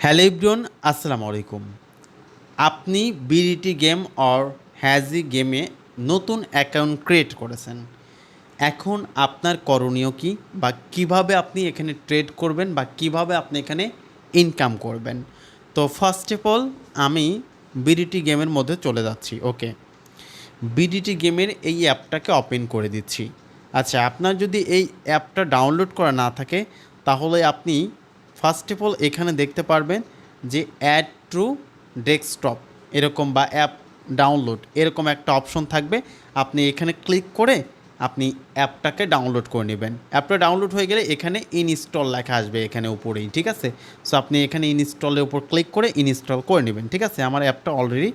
Hello everyone, আসসালামু আলাইকুম। আপনি বিডিটি গেম অর হ্যাজি গেমে নতুন অ্যাকাউন্ট ক্রিয়েট করেছেন। এখন আপনার করণীয় কী, বা কিভাবে আপনি এখানে ট্রেড করবেন, বা কিভাবে আপনি এখানে ইনকাম করবেন। তো ফার্স্ট অফ অল আমি বিডিটি গেমের মধ্যে চলে যাচ্ছি। ওকে, বিডিটি গেমের এই অ্যাপটাকে ওপেন করে দিচ্ছি। আচ্ছা, আপনার যদি এই অ্যাপটা ডাউনলোড করা না থাকে তাহলে আপনি ফার্স্ট অফ অল এখানে দেখতে পারবেন যে অ্যাড টু ডেস্কটপ এরকম, বা অ্যাপ ডাউনলোড এরকম একটা অপশন থাকবে। আপনি এখানে ক্লিক করে আপনি অ্যাপটাকে ডাউনলোড করে নেবেন। অ্যাপটা ডাউনলোড হয়ে গেলে এখানে ইনস্টল লেখা আসবে এখানে উপরেই, ঠিক আছে। সো আপনি এখানে ইনস্টলের উপর ক্লিক করে ইনস্টল করে নেবেন, ঠিক আছে। আমার অ্যাপটা অলরেডি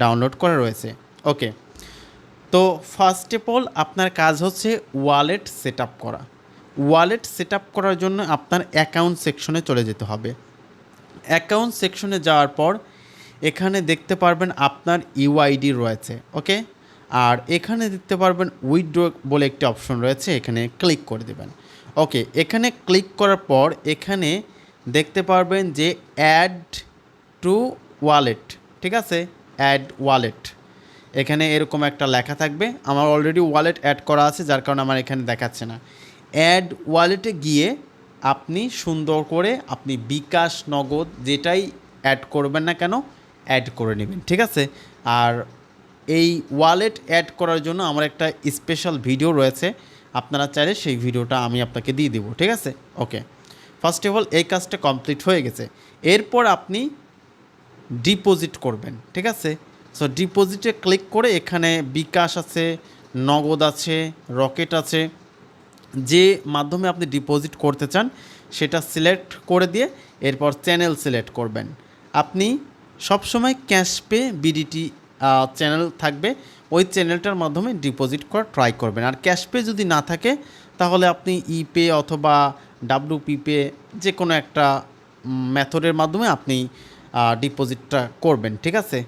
ডাউনলোড করা রয়েছে। ওকে, তো ফার্স্ট অফ অল আপনার কাজ হচ্ছে ওয়ালেট সেট আপ করা। ওয়ালেট সেট আপ করার জন্য আপনার অ্যাকাউন্ট সেকশনে চলে যেতে হবে। অ্যাকাউন্ট সেকশনে যাওয়ার পর এখানে দেখতে পারবেন আপনার ইউআইডি রয়েছে। ওকে, আর এখানে দেখতে পারবেন উইথড্র বলে একটি অপশন রয়েছে, এখানে ক্লিক করে দেবেন। ওকে, এখানে ক্লিক করার পর এখানে দেখতে পারবেন যে অ্যাড টু ওয়ালেট, ঠিক আছে। অ্যাড ওয়ালেট এখানে এরকম একটা লেখা থাকবে। আমার অলরেডি ওয়ালেট অ্যাড করা আছে, যার কারণে আমার এখানে দেখাচ্ছে না। অ্যাড ওয়ালেটে গিয়ে আপনি সুন্দর করে আপনি বিকাশ, নগদ যেটাই অ্যাড করবেন না কেন অ্যাড করে নেবেন, ঠিক আছে। আর এই ওয়ালেট অ্যাড করার জন্য আমার একটা স্পেশাল ভিডিও রয়েছে, আপনারা চাইলে সেই ভিডিওটা আমি আপনাকে দিয়ে দেবো, ঠিক আছে। ওকে, ফার্স্ট অফ অল এই কাজটা কমপ্লিট হয়ে গেছে। এরপর আপনি ডিপোজিট করবেন, ঠিক আছে। সো ডিপোজিটে ক্লিক করে এখানে বিকাশ আছে, নগদ আছে, রকেট আছে, যে মাধ্যমে আপনি ডিপোজিট করতে চান সেটা সিলেক্ট করে দিয়ে এরপর চ্যানেল সিলেক্ট করবেন। আপনি সবসময় ক্যাশ পে বিডিটি চ্যানেল থাকবে, ওই চ্যানেলটার মাধ্যমে ডিপোজিট করা ট্রাই করবেন। আর ক্যাশ পে যদি না থাকে তাহলে আপনি ইপে অথবা ডাব্লুপি পে যে কোনো একটা মেথডের মাধ্যমে আপনি ডিপোজিটটা করবেন, ঠিক আছে।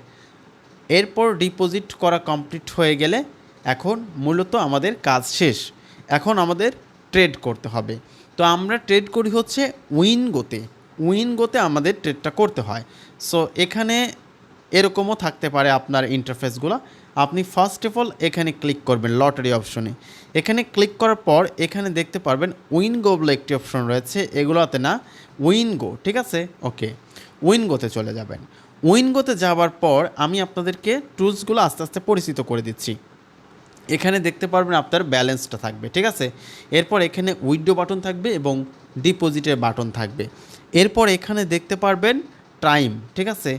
এরপর ডিপোজিট করা কমপ্লিট হয়ে গেলে এখন মূলত আমাদের কাজ শেষ। এখন আমাদের ট্রেড করতে হবে। তো আমরা ট্রেড করি হচ্ছে উইনগোতে। উইনগোতে আমাদের ট্রেডটা করতে হয়। সো এখানে এরকমও থাকতে পারে আপনার ইন্টারফেসগুলো। আপনি ফার্স্ট অফ অল এখানে ক্লিক করবেন লটারি অপশনে। এখানে ক্লিক করার পর এখানে দেখতে পারবেন উইনগো বলে একটি অপশন রয়েছে, এগুলোতে না, উইনগো, ঠিক আছে। ওকে, উইনগোতে চলে যাবেন। উইনগোতে যাওয়ার পর আমি আপনাদেরকে টুলসগুলো আস্তে আস্তে পরিচিত করে দিচ্ছি। এখানে দেখতে পারবেন আপনার ব্যালেন্সটা থাকবে, ঠিক আছে। এরপর এখানে উইথড্র বাটন থাকবে এবং ডিপোজিটের বাটন থাকবে। এরপর এখানে দেখতে পারবেন টাইম, ঠিক আছে।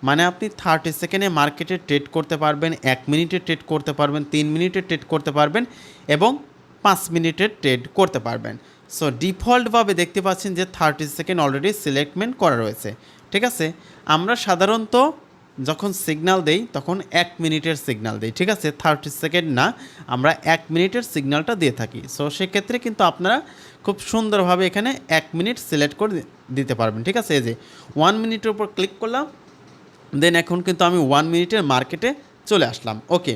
মানে আপনি 30 সেকেন্ডে মার্কেটে ট্রেড করতে পারবেন, 1 মিনিটে ট্রেড করতে পারবেন, 3 মিনিটে ট্রেড করতে পারবেন এবং 5 মিনিটের ট্রেড করতে পারবেন। সো ডিফল্টভাবে দেখতে পাচ্ছেন যে 30 সেকেন্ড অলরেডি সিলেক্টমেন্ট করা রয়েছে, ঠিক আছে। আমরা সাধারণত যখন সিগন্যাল দেই তখন 1 মিনিটের সিগন্যাল দেই, ঠিক আছে। 30 সেকেন্ড না, আমরা 1 মিনিটের সিগন্যালটা দিয়ে থাকি। সো সেক্ষেত্রে কিন্তু আপনারা খুব সুন্দরভাবে এখানে 1 মিনিট সিলেক্ট করে দিতে পারবেন, ঠিক আছে। এই যে 1 মিনিটের উপর ক্লিক করলাম, দেন এখন কিন্তু আমি 1 মিনিটের মার্কেটে চলে আসলাম। ওকে,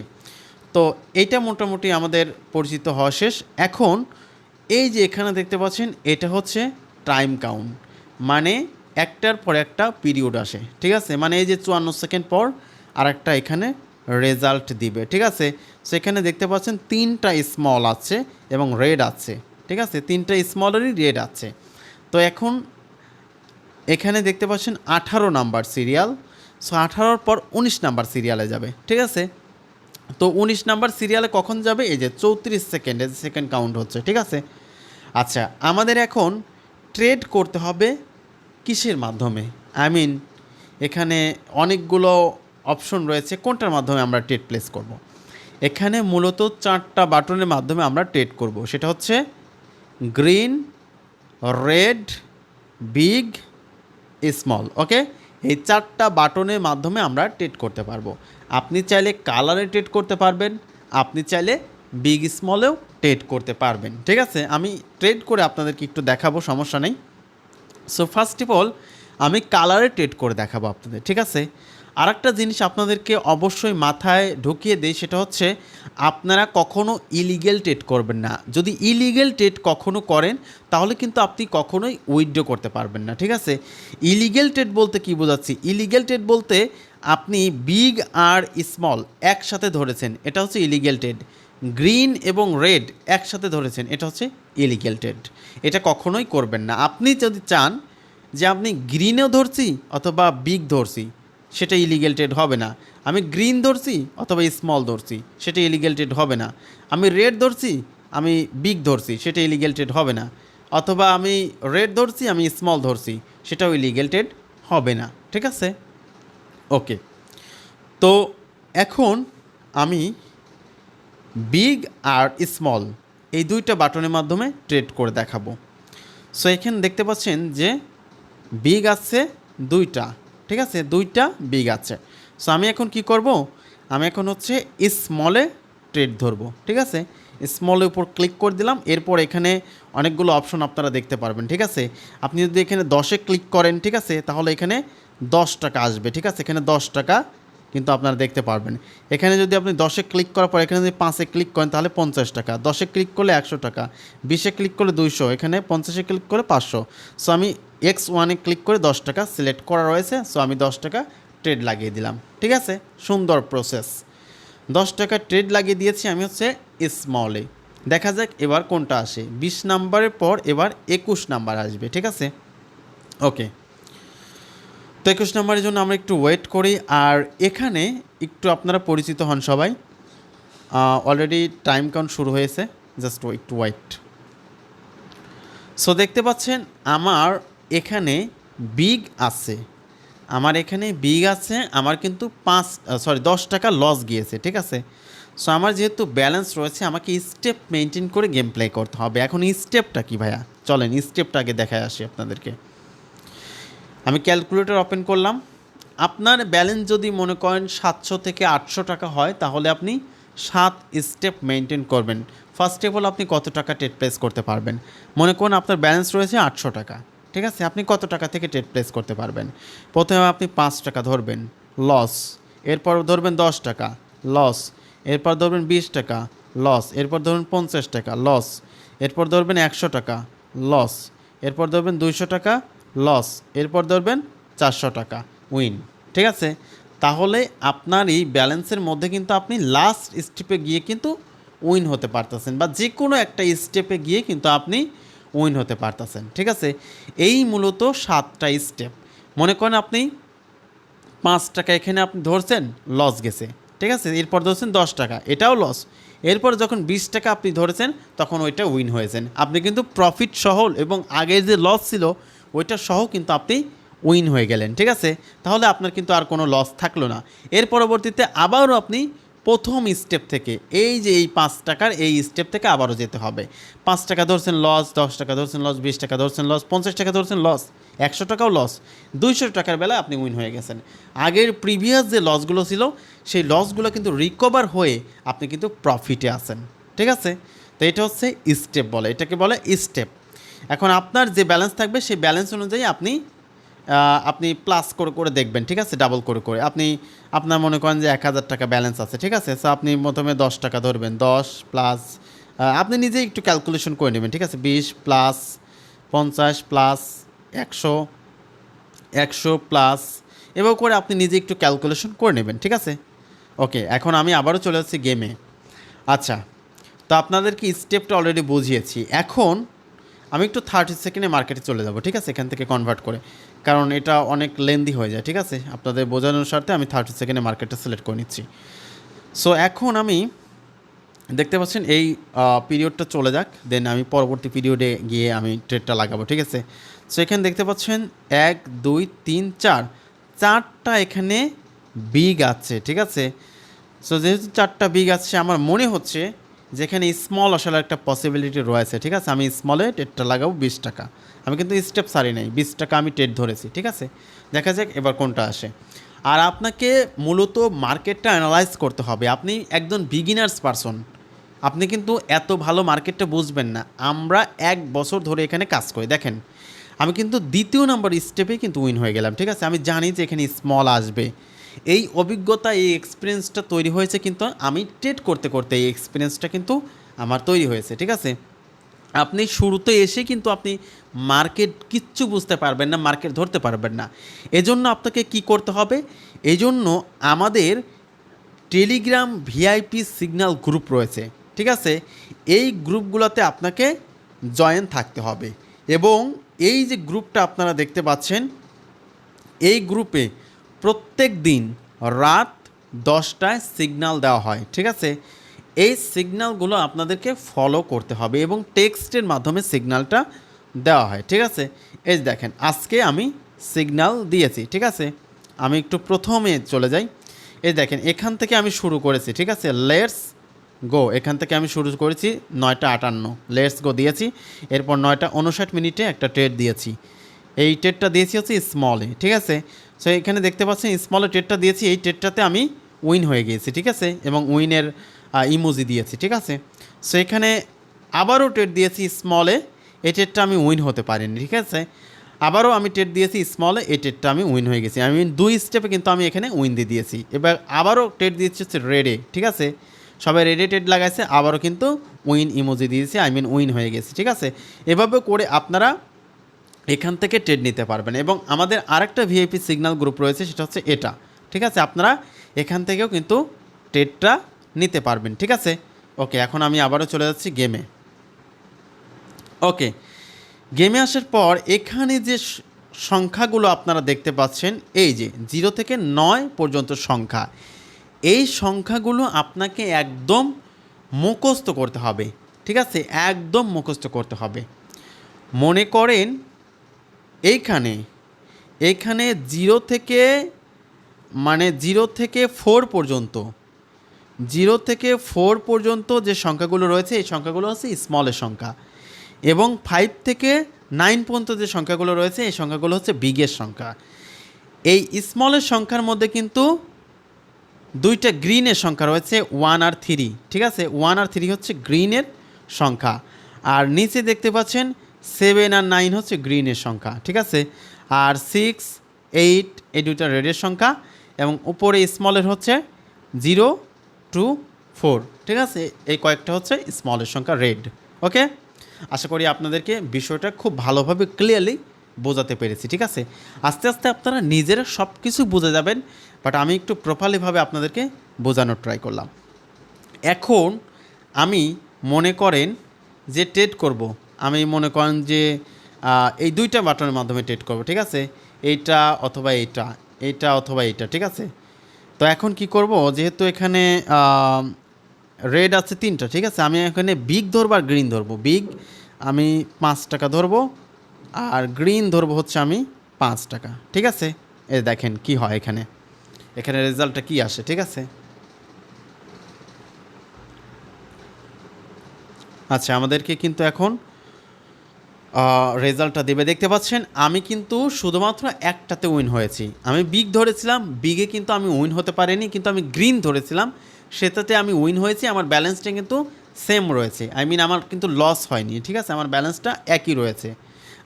তো এইটা মোটামুটি আমাদের পরিচিত হওয়া শেষ। এখন এই যে এখানে দেখতে পাচ্ছেন এটা হচ্ছে টাইম কাউন্ট, মানে একটার পর একটা পিরিয়ড আসে, ঠিক আছে। মানে এই যে 54 সেকেন্ড পর আর একটা এখানে রেজাল্ট দিবে, ঠিক আছে। সেখানে দেখতে পাচ্ছেন 3টা স্মল আছে এবং রেড আছে, ঠিক আছে। 3টা স্মলেরই রেড আছে। তো এখন এখানে দেখতে পাচ্ছেন 18 নাম্বার সিরিয়াল। সো 18-র পর 19 নাম্বার সিরিয়ালে যাবে, ঠিক আছে। তো 19 নাম্বার সিরিয়ালে কখন যাবে? এই যে 34 সেকেন্ডে সেকেন্ড কাউন্ট হচ্ছে, ঠিক আছে। আচ্ছা, আমাদের এখন ট্রেড করতে হবে কিসের মাধ্যমে? এখানে অনেকগুলো অপশন রয়েছে, কোনটার মাধ্যমে আমরা ট্রেড প্লেস করব। এখানে মূলত 4টা বাটনের মাধ্যমে আমরা ট্রেড করব। সেটা হচ্ছে গ্রিন, রেড, বিগ, স্মল। ওকে, এই 4টা বাটনের মাধ্যমে আমরা ট্রেড করতে পারবো। আপনি চাইলে কালারে ট্রেড করতে পারবেন, আপনি চাইলে বিগ স্মলেও ট্রেড করতে পারবেন, ঠিক আছে। আমি ট্রেড করে আপনাদেরকে একটু দেখাবো, সমস্যা নেই। সো ফার্স্ট অফ অল আমি কালারে ট্রেড করে দেখাবো আপনাদের, ঠিক আছে। আরেকটা জিনিস আপনাদেরকে অবশ্যই মাথায় ঢুকিয়ে দেই, সেটা হচ্ছে আপনারা কখনো ইলিগ্যাল ট্রেড করবেন না। যদি ইলিগ্যাল ট্রেড কখনো করেন তাহলে কিন্তু আপনি কখনোই উইথড্র করতে পারবেন না, ঠিক আছে? ইলিগ্যাল ট্রেড বলতে কি বোঝাচ্ছি? ইলিগ্যাল ট্রেড বলতে আপনি বিগ আর স্মল একসাথে ধরেছেন, এটা হচ্ছে ইলিগ্যাল ট্রেড। গ্রিন এবং রেড একসাথে ধরেছেন, এটা হচ্ছে ইলিগ্যাল ট্রেড। এটা কখনোই করবেন না। আপনি যদি চান যে আপনি গ্রিনেও ধরছি অথবা বিগ ধরছি, সেটা ইলিগ্যাল ট্রেড হবে না। আমি গ্রিন ধরছি অথবা স্মল ধরছি, সেটা ইলিগ্যাল ট্রেড হবে না। আমি রেড ধরছি, আমি বিগ ধরছি, সেটা ইলিগ্যাল ট্রেড হবে না। অথবা আমি রেড ধরছি, আমি স্মল ধরছি, সেটাও ইলিগ্যাল ট্রেড হবে না, ঠিক আছে? ওকে, তো এখন আমি বিগ আর স্মল এই দুইটা বাটনের মাধ্যমে ট্রেড করে দেখাবো। সো এখানে দেখতে পাচ্ছেন যে বিগ আছে দুইটা, ঠিক আছে? দুইটা বিগ আছে। সো আমি এখন কি করব? আমি এখন হচ্ছে স্মলে ট্রেড ধরবো, ঠিক আছে? স্মলের উপর ক্লিক করে দিলাম। এরপর এখানে অনেকগুলো অপশন আপনারা দেখতে পারবেন, ঠিক আছে? আপনি যদি এখানে 10-এ ক্লিক করেন, ঠিক আছে, তাহলে এখানে 10 টাকা আসবে, ঠিক আছে? এখানে 10 টাকা কিন্তু আপনারা দেখতে পারবেন। এখানে যদি আপনি 10-এ ক্লিক করার পর এখানে যদি 5-এ ক্লিক করেন তাহলে 50 টাকা, 10-এ ক্লিক করলে 100 টাকা, 20-এ ক্লিক করলে 200, এখানে 50-এ ক্লিক করে 500। সো আমি X1-এ ক্লিক করে 10 টাকা সিলেক্ট করা রয়েছে, সো আমি 10 টাকা ট্রেড লাগিয়ে দিলাম, ঠিক আছে? সুন্দর প্রসেস। 10 টাকা ট্রেড লাগিয়ে দিয়েছি আমি হচ্ছে স্মলে। দেখা যাক এবার কোনটা আসে। 20 নাম্বারের পর এবার 21 নাম্বার আসবে, ঠিক আছে? ওকে, তো 21 নম্বরের জন্য আমরা একটু ওয়েট করি। আর এখানে একটু আপনারা পরিচিত হন সবাই। অলরেডি টাইম কাউন্ট শুরু হয়েছে, জাস্ট একটু ওয়েট। সো দেখতে পাচ্ছেন আমার এখানে বিগ আছে, আমার এখানে বিগ আছে, আমার কিন্তু 10 টাকা লস গিয়েছে, ঠিক আছে? সো আমার যেহেতু ব্যালেন্স রয়েছে, আমাকে স্টেপ মেনটেন করে গেম প্লে করতে হবে। এখন স্টেপটা কি ভাইয়া? চলেন স্টেপটা আগে দেখায় আসি আপনাদেরকে। আমি ক্যালকুলেটর ওপেন করলাম। আপনার ব্যালেন্স যদি মনে করেন 700 থেকে 800 টাকা হয় তাহলে আপনি 7 স্টেপ মেনটেন করবেন। ফার্স্ট স্টেপ হলো আপনি কত টাকা ট্রেড প্লেস করতে পারবেন। মনে করুন আপনার ব্যালেন্স রয়েছে 800 টাকা, ঠিক আছে? আপনি কত টাকা থেকে ট্রেড প্লেস করতে পারবেন? প্রথমে আপনি 5 টাকা ধরবেন, লস। এরপর ধরবেন 10 টাকা, লস। এরপর ধরবেন 20 টাকা, লস। এরপর ধরবেন 50 টাকা, লস। এরপর ধরবেন 100 টাকা, লস। এরপর ধরবেন 200 টাকা, লস। এরপর ধরবেন 400 টাকা, উইন, ঠিক আছে? তাহলে আপনার এই ব্যালেন্সের মধ্যে কিন্তু আপনি লাস্ট স্টেপে গিয়ে কিন্তু উইন হতে পারতেছেন, বা যে কোনো একটা স্টেপে গিয়ে কিন্তু আপনি উইন হতে পারতেছেন, ঠিক আছে? এই মূলত 7টা স্টেপ। মনে করেন আপনি 5 টাকা এখানে আপনি ধরছেন, লস গেছে, ঠিক আছে? এরপর ধরছেন 10 টাকা, এটাও লস। এরপর যখন 20 টাকা আপনি ধরেছেন তখন ওইটা উইন হয়েছেন। আপনি কিন্তু প্রফিট সহ এবং আগে যে লস ছিল ওইটা সহ কিন্তু আপনি উইন হয়ে গেলেন, ঠিক আছে? তাহলে আপনার কিন্তু আর কোনো লস থাকলো না। এর পরবর্তীতে আবারও আপনি প্রথম স্টেপ থেকে এই যে এই 5 টাকার এই স্টেপ থেকে আবারও যেতে হবে। 5 টাকা ধরছেন লস, 10 টাকা ধরছেন লস, 20 টাকা ধরছেন লস, 50 টাকা ধরছেন লস, 100 টাকাও লস, 200 টাকার বেলায় আপনি উইন হয়ে গেছেন। আগের প্রিভিয়াস যে লসগুলো ছিল সেই লসগুলো কিন্তু রিকভার হয়ে আপনি কিন্তু প্রফিটে আছেন, ঠিক আছে? তো এটা হচ্ছে স্টেপ বলে, এটাকে বলে স্টেপ। এখন আপনার যে ব্যালেন্স থাকবে সেই ব্যালেন্স অনুযায়ী আপনি আপনি প্লাস করে করে দেখবেন, ঠিক আছে? ডাবল করে করে আপনি আপনার মনে করেন যে 1000 টাকা ব্যালেন্স আছে, ঠিক আছে? সো আপনি প্রথমে 10 টাকা ধরবেন, 10 প্লাস আপনি নিজেই একটু ক্যালকুলেশন করে নেবেন, ঠিক আছে? 20 প্লাস 50 প্লাস 100, 100 প্লাস, এভাবে করে আপনি নিজে একটু ক্যালকুলেশন করে নেবেন, ঠিক আছে? ওকে, এখন আমি আবারও চলে যাচ্ছি গেমে। আচ্ছা, তো আপনাদেরকে স্টেপটা অলরেডি বুঝিয়েছি। এখন আমি একটু 30 সেকেন্ডে মার্কেটে চলে যাব, ঠিক আছে? এখান থেকে কনভার্ট করে, কারণ এটা অনেক লেন্দি হয়ে যায়, ঠিক আছে? আপনাদের বোঝানোর স্বার্থে আমি 30 সেকেন্ডে মার্কেটটা সিলেক্ট করে নিচ্ছি। সো এখন আমি দেখতে পাচ্ছেন এই পিরিয়ডটা চলে যাক, দেন আমি পরবর্তী পিরিয়ডে গিয়ে আমি ট্রেডটা লাগাবো, ঠিক আছে? সো এখানে দেখতে পাচ্ছেন 1 2 3 4 4টা এখানে বিগ আছে, ঠিক আছে? সো যেহেতু 4টা বিগ আছে আমার মনে হচ্ছে যেখানে স্মল আসার একটা পসিবিলিটি রয়েছে, ঠিক আছে? আমি স্মলে ট্রেডটা লাগাবো 20 টাকা। আমি কিন্তু স্টেপ সারি নাই, 20 টাকা আমি ট্রেড ধরেছি, ঠিক আছে? দেখা যাক এবার কোনটা আসে। আর আপনাকে মূলত মার্কেটটা অ্যানালাইজ করতে হবে। আপনি একজন বিগিনার্স পারসন, আপনি কিন্তু এত ভালো মার্কেটটা বুঝবেন না। আমরা 1 বছর ধরে এখানে কাজ করি। দেখেন আমি কিন্তু দ্বিতীয় নম্বর স্টেপেই কিন্তু উইন হয়ে গেলাম, ঠিক আছে? আমি জানি যে এখানে স্মল আসবে, এই অভিজ্ঞতা, এই এক্সপিরিয়েন্সটা তৈরি হয়েছে কিন্তু আমি ট্রেড করতে করতে, এই এক্সপিরিয়েন্সটা কিন্তু আমার তৈরি হয়েছে, ঠিক আছে। আপনি শুরুতে এসে কিন্তু আপনি মার্কেট কিচ্ছু বুঝতে পারবেন না, মার্কেট ধরতে পারবেন না। এজন্য আপনাকে কি করতে হবে, এজন্য আমাদের টেলিগ্রাম ভিআইপি সিগন্যাল গ্রুপ রয়েছে, ঠিক আছে। এই গ্রুপগুলোতে আপনাকে জয়েন থাকতে হবে এবং এই যে গ্রুপটা আপনারা দেখতে পাচ্ছেন, এই গ্রুপে প্রত্যেক দিন রাত 10টায় সিগন্যাল দেওয়া হয়, ঠিক আছে। এই সিগন্যালগুলো আপনাদেরকে ফলো করতে হবে এবং টেক্সটের মাধ্যমে সিগন্যালটা দেওয়া হয়, ঠিক আছে। এই যে দেখেন আজকে আমি সিগন্যাল দিয়েছি, ঠিক আছে। আমি একটু প্রথমে চলে যাই। এই দেখেন এখান থেকে আমি শুরু করেছি, ঠিক আছে। লেটস গো, এখান থেকে আমি শুরু করেছি 9টা 58, লেটস গো দিয়েছি। এরপর 9টা 59 একটা ট্রেড দিয়েছি। এই ট্রেডটা দিয়েছি হচ্ছে স্মলে, ঠিক আছে। সো এখানে দেখতে পাচ্ছেন স্মলে ট্রেডটা দিয়েছি, এই ট্রেডটাতে আমি উইন হয়ে গিয়েছি, ঠিক আছে, এবং উইনের ইমোজি দিয়েছি, ঠিক আছে। সো এখানে আবারও ট্রেড দিয়েছি স্মলে, এই ট্রেডটা আমি উইন হতে পারিনি, ঠিক আছে। আবারও আমি ট্রেড দিয়েছি স্মলে, এই ট্রেডটা আমি উইন হয়ে গেছি। আমি 2 স্টেপে কিন্তু আমি এখানে উইন দিয়ে দিয়েছি। এবার আবারও ট্রেড দিয়েছি হচ্ছে রেডে, ঠিক আছে। সবাই রেডে ট্রেড লাগাইছে, আবারও কিন্তু উইন ইমোজি দিয়েছি, উইন হয়ে গেছি, ঠিক আছে। এভাবে করে আপনারা এখান থেকে ট্রেড নিতে পারবেন। এবং আমাদের আরেকটা ভিআইপি সিগন্যাল গ্রুপ রয়েছে, সেটা হচ্ছে এটা, ঠিক আছে। আপনারা এখান থেকেও কিন্তু ট্রেডটা নিতে পারবেন, ঠিক আছে। ওকে, এখন আমি আবারও চলে যাচ্ছি গেমে। ওকে, গেমে আসার পর এখানে যে সংখ্যাগুলো আপনারা দেখতে পাচ্ছেন, এই যে 0 থেকে 9 পর্যন্ত সংখ্যা, এই সংখ্যাগুলো আপনাকে একদম মুখস্থ করতে হবে, ঠিক আছে, একদম মুখস্থ করতে হবে। মনে করেন এইখানে এইখানে 0 থেকে 4 পর্যন্ত, 0 থেকে 4 পর্যন্ত যে সংখ্যাগুলো রয়েছে, এই সংখ্যাগুলো হচ্ছে স্মলের সংখ্যা। এবং 5 থেকে 9 পর্যন্ত যে সংখ্যাগুলো রয়েছে, এই সংখ্যাগুলো হচ্ছে বিগের সংখ্যা। এই স্মলের সংখ্যার মধ্যে কিন্তু 2টা গ্রিনের সংখ্যা রয়েছে, 1 আর 3, ঠিক আছে। 1 আর 3 হচ্ছে গ্রিনের সংখ্যা, আর নিচে দেখতে পাচ্ছেন 7 আর 9 হচ্ছে গ্রিনের সংখ্যা, ঠিক আছে। আর 6, 8 এই 2টা রেডের সংখ্যা, এবং উপরে স্মলের হচ্ছে 0 to 4, ঠিক আছে। এই কয়েকটা হচ্ছে স্মলের সংখ্যা, রেড। ওকে, আশা করি আপনাদেরকে বিষয়টা খুব ভালোভাবে ক্লিয়ারলি বোঝাতে পেরেছি, ঠিক আছে। আস্তে আস্তে আপনারা নিজেরা সব কিছু বুঝে যাবেন, বাট আমি একটু প্রপারলিভাবে আপনাদেরকে বোঝানোর ট্রাই করলাম। এখন আমি মনে করেন যে ট্রেড করব, আমি মনে করেন যে এই 2টা বাটনের মাধ্যমে ট্রেড করব, ঠিক আছে। এইটা অথবা এইটা, এইটা অথবা এইটা, ঠিক আছে। তো এখন কি করব, যেহেতু এখানে রেড আছে 3টা, ঠিক আছে। আমি এখানে বিগ ধরবো আর গ্রিন ধরবো। বিগ আমি 5 টাকা ধরবো, আর গ্রিন ধরবো হচ্ছে আমি 5 টাকা, ঠিক আছে। এই দেখেন কি হয় এখানে, এখানে রেজাল্টটা কি আসে, ঠিক আছে। আচ্ছা, আমাদেরকে কিন্তু এখন রেজাল্টটা দেবে, দেখতে পাচ্ছেন। আমি কিন্তু শুধুমাত্র একটাতে উইন হয়েছি। আমি বিগ ধরেছিলাম, বিগে কিন্তু আমি উইন হতে পারিনি, কিন্তু আমি গ্রিন ধরেছিলাম, সেটাতে আমি উইন হয়েছি। আমার ব্যালেন্সটা কিন্তু সেম রয়েছে, আমার কিন্তু লস হয়নি, ঠিক আছে। আমার ব্যালেন্সটা একই রয়েছে।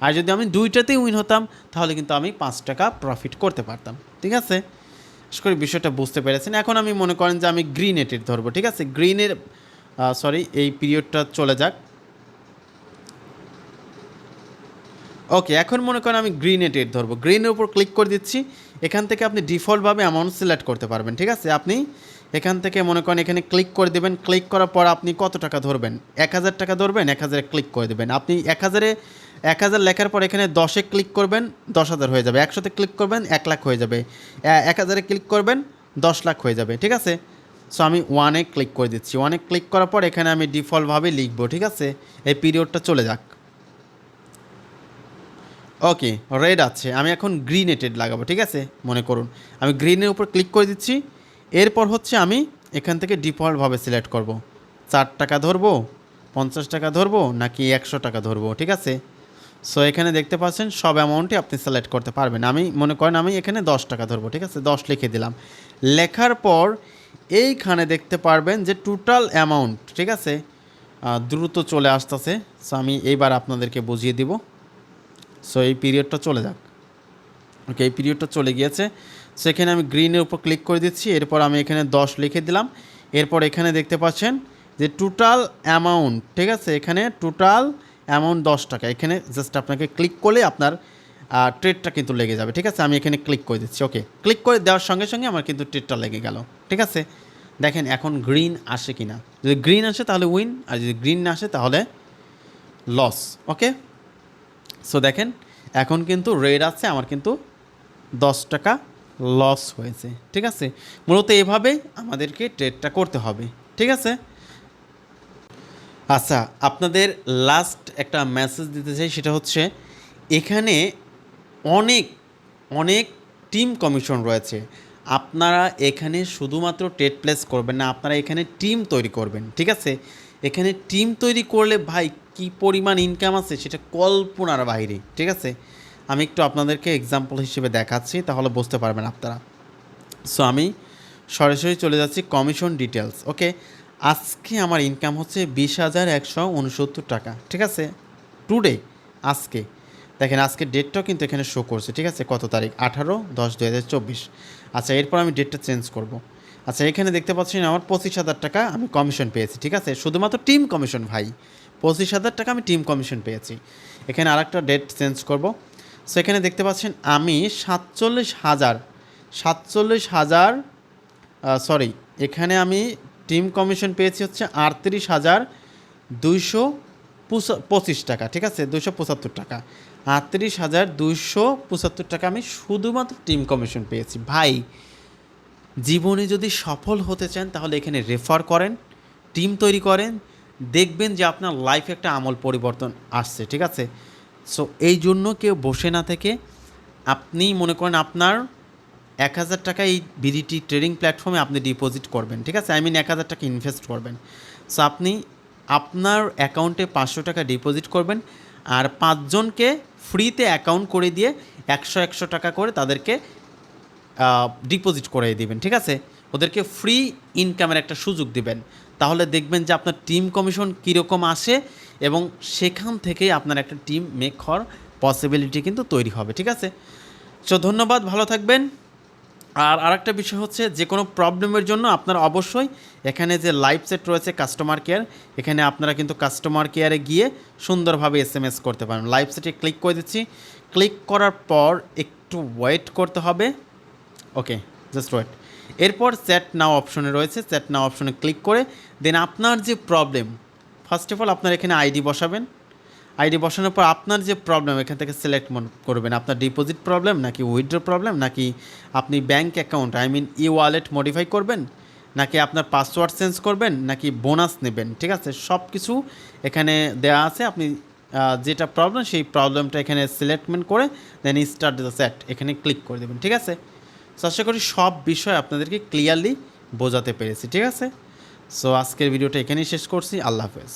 আর যদি আমি 2টাতেই উইন হতাম, তাহলে কিন্তু আমি 5 টাকা প্রফিট করতে পারতাম, ঠিক আছে। আশা করি বিষয়টা বুঝতে পেরেছেন। এখন আমি মনে করেন যে আমি গ্রিন এটেড ধরবো, ঠিক আছে। গ্রিনের এই পিরিয়ডটা চলে যাক। ওকে, এখন মনে করেন আমি গ্রিনে ট্রেড ধরবো। গ্রিনের উপর ক্লিক করে দিচ্ছি। এখান থেকে আপনি ডিফল্টভাবে অ্যামাউন্ট সিলেক্ট করতে পারবেন, ঠিক আছে। আপনি এখান থেকে মনে করেন এখানে ক্লিক করে দেবেন। ক্লিক করার পর আপনি কত টাকা ধরবেন, 1000 টাকা ধরবেন, 1000-এ ক্লিক করে দেবেন। আপনি 1000 লেখার পর এখানে 10-এ ক্লিক করবেন, 10,000 হয়ে যাবে। 100-তে ক্লিক করবেন, 1 লাখ হয়ে যাবে। 1000-এ ক্লিক করবেন, 10 লাখ হয়ে যাবে, ঠিক আছে। সো আমি 1-এ ক্লিক করে দিচ্ছি। 1-এ ক্লিক করার পর এখানে আমি ডিফল্টভাবে লিখবো, ঠিক আছে। এই পিরিয়ডটা চলে যাক। ওকে, রেড আছে, আমি এখন গ্রিন এটেড লাগাবো, ঠিক আছে। মনে করুন আমি গ্রিনের উপর ক্লিক করে দিচ্ছি। এরপর হচ্ছে আমি এখান থেকে ডিফল্টভাবে সিলেক্ট করব, 4 টাকা ধরবো, 50 টাকা ধরবো, নাকি 100 টাকা ধরবো, ঠিক আছে। সো এখানে দেখতে পাচ্ছেন সব অ্যামাউন্টই আপনি সিলেক্ট করতে পারবেন। আমি মনে করেন আমি এখানে 10 টাকা ধরবো, ঠিক আছে। 10 লিখে দিলাম। লেখার পর এইখানে দেখতে পারবেন যে টোটাল অ্যামাউন্ট, ঠিক আছে, দ্রুত চলে আসতেছে। সো আমি এইবার আপনাদেরকে বুঝিয়ে দিব। সো এই পিরিয়ডটা চলে যাক। ওকে, এই পিরিয়ডটা চলে গিয়েছে। সো এখানে আমি গ্রিনের উপর ক্লিক করে দিচ্ছি, এরপর আমি এখানে 10 লিখে দিলাম। এরপর এখানে দেখতে পাচ্ছেন যে টোটাল অ্যামাউন্ট, ঠিক আছে, এখানে টোটাল অ্যামাউন্ট 10 টাকা। এখানে জাস্ট আপনাকে ক্লিক করলে আপনার ট্রেডটা কিন্তু লেগে যাবে, ঠিক আছে। আমি এখানে ক্লিক করে দিচ্ছি। ওকে, ক্লিক করে দেওয়ার সঙ্গে সঙ্গে আমার কিন্তু ট্রেডটা লেগে গেল, ঠিক আছে। দেখেন এখন গ্রিন আসে কি না, যদি গ্রিন আসে তাহলে উইন, আর যদি গ্রিন না আসে তাহলে লস। ওকে, সো দেখেন এখন কিন্তু রেড আছে, আমার কিন্তু 10 টাকা লস হয়েছে, ঠিক আছে। মূলত এভাবেই আমাদেরকে ট্রেডটা করতে হবে, ঠিক আছে। আচ্ছা, আপনাদের লাস্ট একটা মেসেজ দিতে চাই, সেটা হচ্ছে এখানে অনেক অনেক টিম কমিশন রয়েছে। আপনারা এখানে শুধুমাত্র ট্রেড প্লেস করবেন না, আপনারা এখানে টিম তৈরি করবেন, ঠিক আছে। এখানে টিম তৈরি করলে ভাই কী পরিমাণ ইনকাম আছে সেটা কল্পনার বাইরে, ঠিক আছে। আমি একটু আপনাদেরকে এক্সাম্পল হিসেবে দেখাচ্ছি, তাহলে বুঝতে পারবেন আপনারা। সো আমি সরাসরি চলে যাচ্ছি কমিশন ডিটেলস। ওকে, আজকে আমার ইনকাম হচ্ছে 20,169 টাকা, ঠিক আছে, টুডে, আজকে। দেখেন আজকে ডেটটাও কিন্তু এখানে শো করছে, ঠিক আছে, কত তারিখ, 18/10/2024। আচ্ছা, এরপর আমি ডেটটা চেঞ্জ করব। আচ্ছা, এখানে দেখতে পাচ্ছেন আমার 25,000 টাকা আমি কমিশন পেয়েছি, ঠিক আছে, শুধুমাত্র টিম কমিশন ভাই, 25,000 টাকা আমি টিম কমিশন পেয়েছি। এখানে আরেকটা ডেট চেঞ্জ করব। সো এখানে দেখতে পাচ্ছেন আমি 47,000 সরি, এখানে আমি টিম কমিশন পেয়েছি হচ্ছে 38,225 টাকা, ঠিক আছে, 275 টাকা, 38,275 টাকা আমি শুধুমাত্র টিম কমিশন পেয়েছি। ভাই জীবনে যদি সফল হতে চান তাহলে এখানে রেফার করেন, টিম তৈরি করেন, দেখবেন যে আপনার লাইফে একটা আমূল পরিবর্তন আসছে, ঠিক আছে। সো এই জন্য কেউ বসে না থেকে আপনি মনে করেন আপনার 1,000 টাকা এই বিডিটি ট্রেডিং প্ল্যাটফর্মে আপনি ডিপোজিট করবেন, ঠিক আছে, 1,000 টাকা ইনভেস্ট করবেন। সো আপনি আপনার অ্যাকাউন্টে 500 টাকা ডিপোজিট করবেন, আর 5 জনকে ফ্রিতে অ্যাকাউন্ট করে দিয়ে 100 টাকা করে তাদেরকে ডিপোজিট করে দিবেন, ঠিক আছে, ওদেরকে ফ্রি ইনকামের একটা সুযোগ দিবেন। তাহলে দেখবেন যে আপনার টিম কমিশন কীরকম আসে, এবং সেখান থেকেই আপনার একটা টিম মেক হওয়ার পসিবিলিটি কিন্তু তৈরি হবে, ঠিক আছে। সো ধন্যবাদ, ভালো থাকবেন। আর আরেকটা বিষয় হচ্ছে যে কোনো প্রবলেমের জন্য আপনারা অবশ্যই এখানে যে লাইভ সেট রয়েছে কাস্টমার কেয়ার, এখানে আপনারা কিন্তু কাস্টমার কেয়ারে গিয়ে সুন্দরভাবে SMS করতে পারেন। লাইভ সেটে ক্লিক করে দিচ্ছি, ক্লিক করার পর একটু ওয়েট করতে হবে। ওকে, জাস্ট ওয়েট। এরপর চ্যাট নাও অপশনে রয়েছে, চ্যাট নাও অপশনে ক্লিক করে দেন আপনার যে প্রবলেম, ফার্স্ট অফ অল আপনার এখানে আইডি বসাবেন। আইডি বসানোর পর আপনার যে প্রবলেম এখান থেকে সিলেক্ট করবেন, আপনার ডিপোজিট প্রবলেম নাকি উইথড্র প্রবলেম, নাকি আপনি ব্যাঙ্ক অ্যাকাউন্ট ই ওয়ালেট মডিফাই করবেন, নাকি আপনার পাসওয়ার্ড চেঞ্জ করবেন, নাকি বোনাস নেবেন, ঠিক আছে, সব কিছু এখানে দেওয়া আছে। আপনি যেটা প্রবলেম সেই প্রবলেমটা এখানে সিলেক্টমেন্ট করে দেন স্টার্ট দ্য চ্যাট এখানে ক্লিক করে দেবেন, ঠিক আছে। সো আশা করি সব বিষয় আপনাদেরকে ক্লিয়ারলি বোঝাতে পেরেছি, ঠিক আছে। সো আজকের ভিডিওটা এখানেই শেষ করছি। আল্লাহ হাফেজ।